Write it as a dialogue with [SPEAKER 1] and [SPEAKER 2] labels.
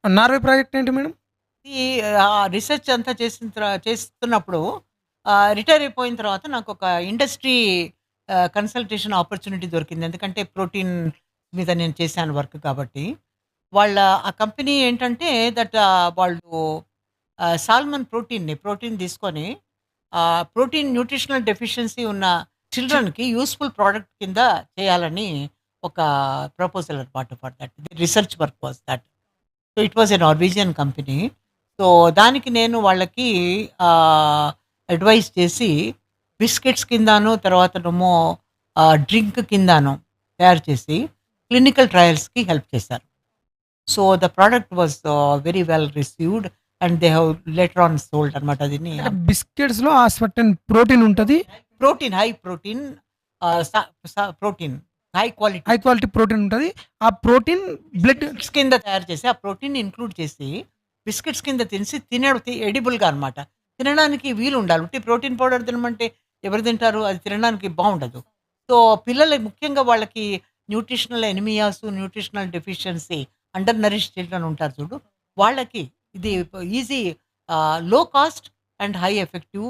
[SPEAKER 1] Norway project ఏంటి madam?
[SPEAKER 2] ఈ research అంతా చేస్తున్నప్పుడు రిటైర్ అయిపోయిన తర్వాత నాకొక ఇండస్ట్రీ కన్సల్టేషన్ ఆపర్చునిటీ దొరికింది. ఎందుకంటే ప్రోటీన్ మీద నేను చేశాను వర్క్ కాబట్టి. వాళ్ళ ఆ కంపెనీ ఏంటంటే వాళ్ళు సాల్మన్ ప్రోటీన్ తీసుకొని ప్రోటీన్ న్యూట్రిషనల్ డెఫిషియన్సీ ఉన్న చిల్డ్రన్‌కి యూజ్‌ఫుల్ ప్రొడక్ట్ కింద చేయాలని ఒక ప్రపోజల్ అన్నమాట for that. Research work was that. So, it was a Norwegian company. So, దానికి నేను వాళ్ళకి అడ్వైస్ చేసి బిస్కెట్స్ కిందాను, తర్వాతనేమో డ్రింక్ కిందాను తయారు చేసి క్లినికల్ ట్రయల్స్‌కి హెల్ప్ చేశారు. So, the product was very well received and they have later on sold అనమాట అదిని.
[SPEAKER 1] అంటే బిస్కెట్స్‌లో ఆ సర్టెన్ ప్రోటీన్ ఉంటది.
[SPEAKER 2] హై ప్రోటీన్ స స protein high quality
[SPEAKER 1] high quality protein ఉంటది. ఆ ప్రోటీన్ బ్లడ్
[SPEAKER 2] బిస్కెట్స్ కింద తయారు చేసి, ఆ ప్రోటీన్ ఇంక్లూడ్ చేసి, బిస్కెట్స్ కింద తినేసి ఎడిబుల్‌గా అనమాట. తినడానికి వీలుండాలి. ఉట్టి ప్రోటీన్ పౌడర్ తినమంటే ఎవరు తింటారు? అది తినడానికి బావుండదు. సో, పిల్లలు ముఖ్యంగా వాళ్ళకి nutritional anaemias, nutritional deficiency, under nourished children ఉంటారు చూడు. వాళ్ళకి ఇది ఈజీ లో కాస్ట్ అండ్ హై ఎఫెక్టివ్